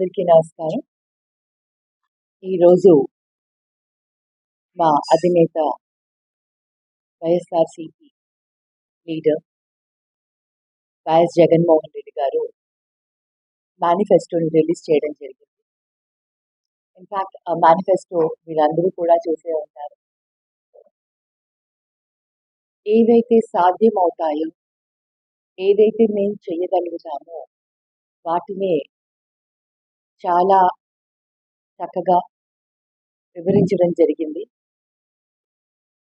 అందరికీ నమస్కారం. ఈరోజు మా అధినేత వైఎస్ఆర్సీపీ లీడర్ వైఎస్ జగన్మోహన్ రెడ్డి గారు మేనిఫెస్టోని రిలీజ్ చేయడం జరిగింది. ఇన్ఫ్యాక్ట్ ఆ మేనిఫెస్టో మీరందరూ కూడా చూసే ఉంటారు. ఏవైతే సాధ్యమవుతాయో, ఏదైతే మేము చేయగలుగుతామో వాటినే చాలా చక్కగా వివరించడం జరిగింది.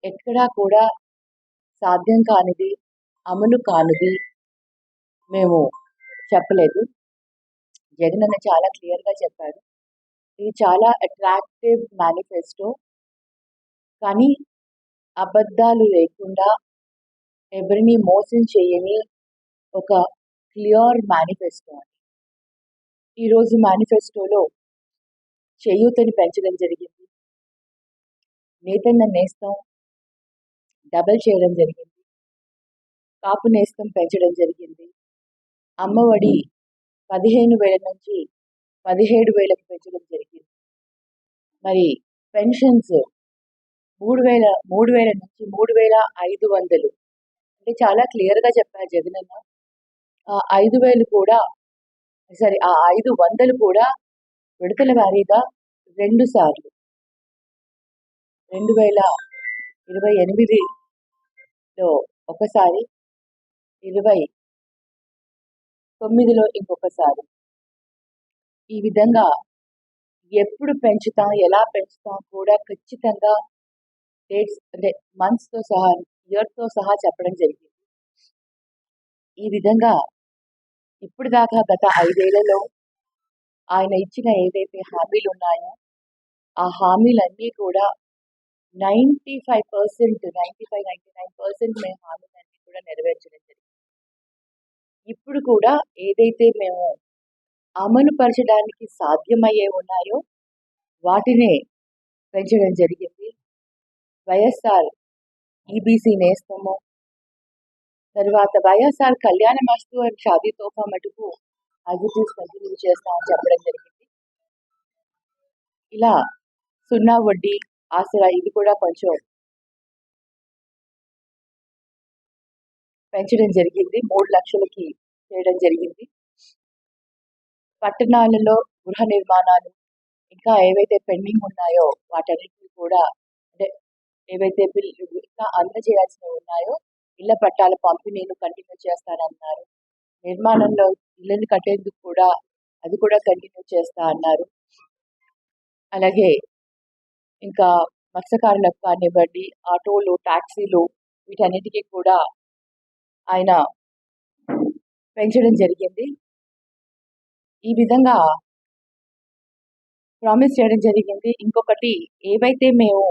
ఎక్కడా కూడా సాధ్యం కానిది, అమలు కానిది మేము చెప్పలేదు. జగన్ అన్న చాలా క్లియర్గా చెప్పారు. ఇది చాలా అట్రాక్టివ్ మేనిఫెస్టో, కానీ అబద్ధాలు లేకుండా ఎవరిని మోసం చేయని ఒక క్లియర్ మేనిఫెస్టో అని. ఈరోజు మేనిఫెస్టోలో చేయూతని పెంచడం జరిగింది, నేతన్న నేస్తం డబల్ చేయడం జరిగింది, కాపు నేస్తం పెంచడం జరిగింది, అమ్మఒడి 15,000 నుంచి 17,000కి పెంచడం జరిగింది. మరి పెన్షన్స్ 3,000 నుంచి 3,500, అంటే చాలా క్లియర్గా చెప్పారు జగనన్న. ఆ 5,000 కూడా ఆ 500 కూడా విడతల వారీగా 2 సార్లు 2028లో ఒకసారి, 29లో ఇంకొకసారి. ఈ విధంగా ఎప్పుడు పెంచుతాం, ఎలా పెంచుతాం కూడా ఖచ్చితంగా డేట్స్, అంటే మంత్స్తో సహా, ఇయర్తో సహా చెప్పడం జరిగింది. ఈ విధంగా ఇప్పుడు దాకా గత 5 ఏళ్లలో ఆయన ఇచ్చిన ఏదైతే హామీలు ఉన్నాయో ఆ హామీలన్నీ కూడా 99% మేము హామీలన్నీ కూడా నెరవేర్చడం జరిగింది. ఇప్పుడు కూడా ఏదైతే మేము అమలు పరచడానికి సాధ్యమయ్యే ఉన్నాయో వాటినే పెంచడం జరిగింది. వైఎస్ఆర్ ఈబీసీ నేస్తము, తర్వాత వైఎస్ఆర్ కళ్యాణ మస్తు అండ్ షాదీ తోఫా మటుకు అజిటీస్ కంటిన్యూ చేస్తామని చెప్పడం జరిగింది. ఇలా 0 వడ్డీ ఆసరా ఇది కూడా కొంచెం పెంచడం జరిగింది, 3 లక్షలకి చేయడం జరిగింది. పట్టణాలలో గృహ నిర్మాణాలు ఇంకా ఏవైతే పెండింగ్ ఉన్నాయో వాటన్నిటిని కూడా, అంటే ఏవైతే ఇంకా అందజేయాల్సినవి ఉన్నాయో ఇళ్ల పట్టాల పంపిణీలు కంటిన్యూ చేస్తారన్నారు. నిర్మాణంలో ఇళ్ళని కట్టేందుకు కూడా అది కూడా కంటిన్యూ చేస్తా అన్నారు. అలాగే ఇంకా మత్స్యకారులకు కానివ్వండి, ఆటోలు, టాక్సీలు వీటన్నిటికీ కూడా ఆయన పెంచడం జరిగింది. ఈ విధంగా ప్రామిస్ చేయడం జరిగింది. ఇంకొకటి, ఏవైతే మేము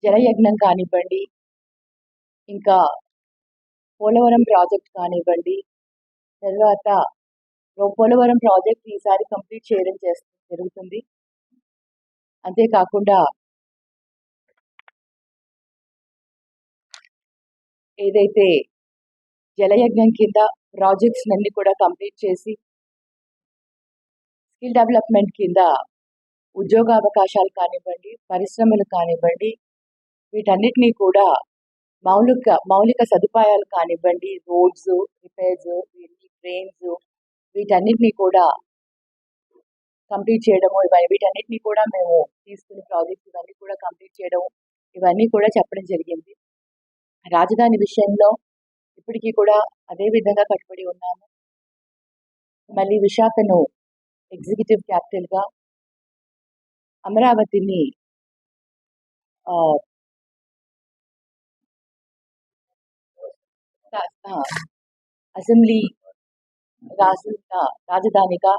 జలయజ్ఞం కానివ్వండి, ఇంకా పోలవరం ప్రాజెక్ట్ కానివ్వండి, తర్వాత పోలవరం ప్రాజెక్ట్ ఈసారి కంప్లీట్ చేయడం జరుగుతుంది. అంతేకాకుండా ఏదైతే జలయజ్ఞం కింద ప్రాజెక్ట్స్ అన్ని కూడా కంప్లీట్ చేసి స్కిల్ డెవలప్మెంట్ కింద ఉద్యోగ అవకాశాలు కానివ్వండి, పరిశ్రమలు కానివ్వండి, వీటన్నిటినీ కూడా మౌలిక సదుపాయాలు కానివ్వండి, రోడ్స్, రిపేర్స్, ట్రైన్స్, వీటన్నిటినీ కూడా కంప్లీట్ చేయడము, వీటన్నిటినీ కూడా మేము తీసుకునే ప్రాజెక్ట్స్ ఇవన్నీ కూడా కంప్లీట్ చేయడం, ఇవన్నీ కూడా చెప్పడం జరిగింది. రాజధాని విషయంలో ఇప్పటికీ కూడా అదే విధంగా కట్టుబడి ఉన్నాము. మళ్ళీ విశాఖను ఎగ్జిక్యూటివ్ క్యాపిటల్గా, అమరావతిని అసెంబ్లీ రాజధానిగా,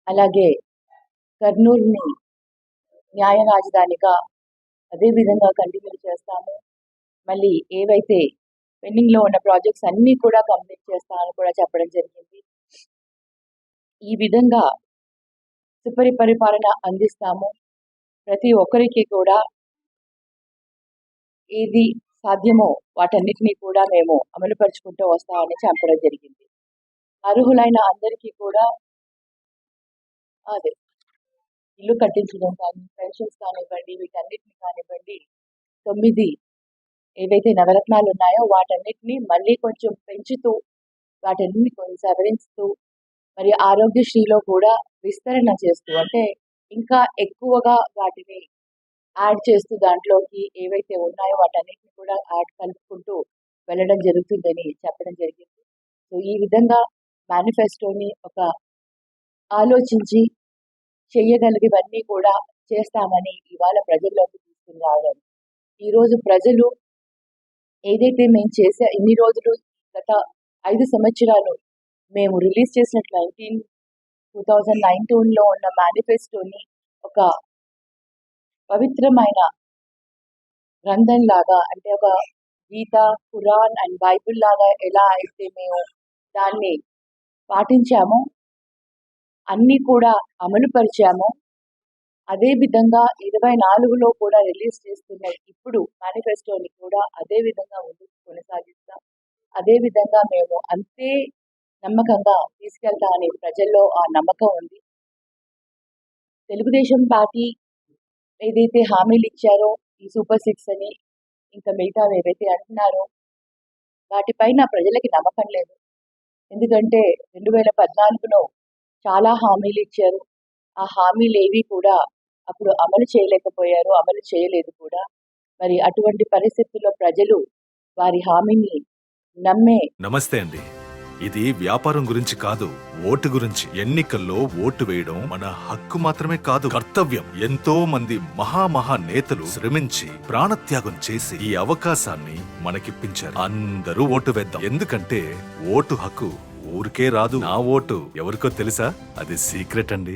అలాగే కర్నూలుని న్యాయ రాజధానిగా అదే విధంగా కంటిన్యూ చేస్తాము. మళ్ళీ ఏవైతే పెండింగ్లో ఉన్న ప్రాజెక్ట్స్ అన్నీ కూడా కంప్లీట్ చేస్తామని కూడా చెప్పడం జరిగింది. ఈ విధంగా సుపరిపాలన అందిస్తాము. ప్రతి ఒక్కరికి కూడా ఏది సాధ్యమో వాటన్నిటినీ కూడా మేము అమలుపరుచుకుంటూ వస్తామని చెప్పడం జరిగింది. అర్హులైన అందరికీ కూడా అదే ఇల్లు కట్టించడం కానీ, పెన్షన్స్ కానివ్వండి, వీటన్నిటిని కానివ్వండి, 9 ఏవైతే నవరత్నాలు ఉన్నాయో వాటన్నిటిని మళ్ళీ కొంచెం పెంచుతూ, వాటన్నిటిని కొంచెం సవరిస్తూ, మరి ఆరోగ్యశ్రీలో కూడా విస్తరణ చేస్తూ, అంటే ఇంకా ఎక్కువగా వాటిని యాడ్ చేస్తూ దాంట్లోకి ఏవైతే ఉన్నాయో వాటన్నిటిని కూడా కలుపుకుంటూ వెళ్ళడం జరుగుతుందని చెప్పడం జరిగింది. సో ఈ విధంగా మేనిఫెస్టోని ఒక ఆలోచించి చెయ్యగలిగినవన్నీ కూడా చేస్తామని ఇవాళ ప్రజల్లోకి తీసుకుని రావడం. ఈరోజు ప్రజలు ఏదైతే మేము చేసే ఇన్ని రోజులు గత 5 సంవత్సరాలు మేము రిలీజ్ చేసినట్లు 2019లో ఉన్న మేనిఫెస్టోని ఒక పవిత్రమైన గ్రంథంలాగా, అంటే ఒక గీత, ఖురాన్ అండ్ బైబిల్ లాగా ఎలా అయితే మేము దాన్ని పాటించామో, అన్నీ కూడా అమలు పరిచామో, అదే విధంగా 24లో కూడా రిలీజ్ చేస్తున్న ఇప్పుడు మేనిఫెస్టోని కూడా అదే విధంగా ముందుకు కొనసాగిస్తాం. అదే విధంగా మేము అంతే నమ్మకంగా తీసుకెళ్తామని ప్రజల్లో ఆ నమ్మకం ఉంది. తెలుగుదేశం పార్టీ ఏదైతే హామీలు ఇచ్చారో ఈ సూపర్ 6 అని, ఇంకా మిగతా ఏవైతే అంటున్నారో వాటిపైన ప్రజలకి నమ్మకం లేదు. ఎందుకంటే 2014లో చాలా హామీలు ఇచ్చారు. ఆ హామీలు ఏవి కూడా అప్పుడు అమలు చేయలేకపోయారు, అమలు చేయలేదు కూడా. మరి అటువంటి పరిస్థితుల్లో ప్రజలు వారి హామీని నమ్మే. నమస్తే అండి. ఇది వ్యాపారం గురించి కాదు, ఓటు గురించి. ఎన్నికల్లో ఓటు వేయడం మన హక్కు మాత్రమే కాదు, కర్తవ్యం. ఎంతో మంది మహా నేతలు శ్రమించి ప్రాణత్యాగం చేసి ఈ అవకాశాన్ని మనకిప్పించారు. అందరూ ఓటు వేద్దాం. ఎందుకంటే ఓటు హక్కు ఊరికే రాదు. నా ఓటు ఎవరికో తెలుసా? అది సీక్రెట్ అండి.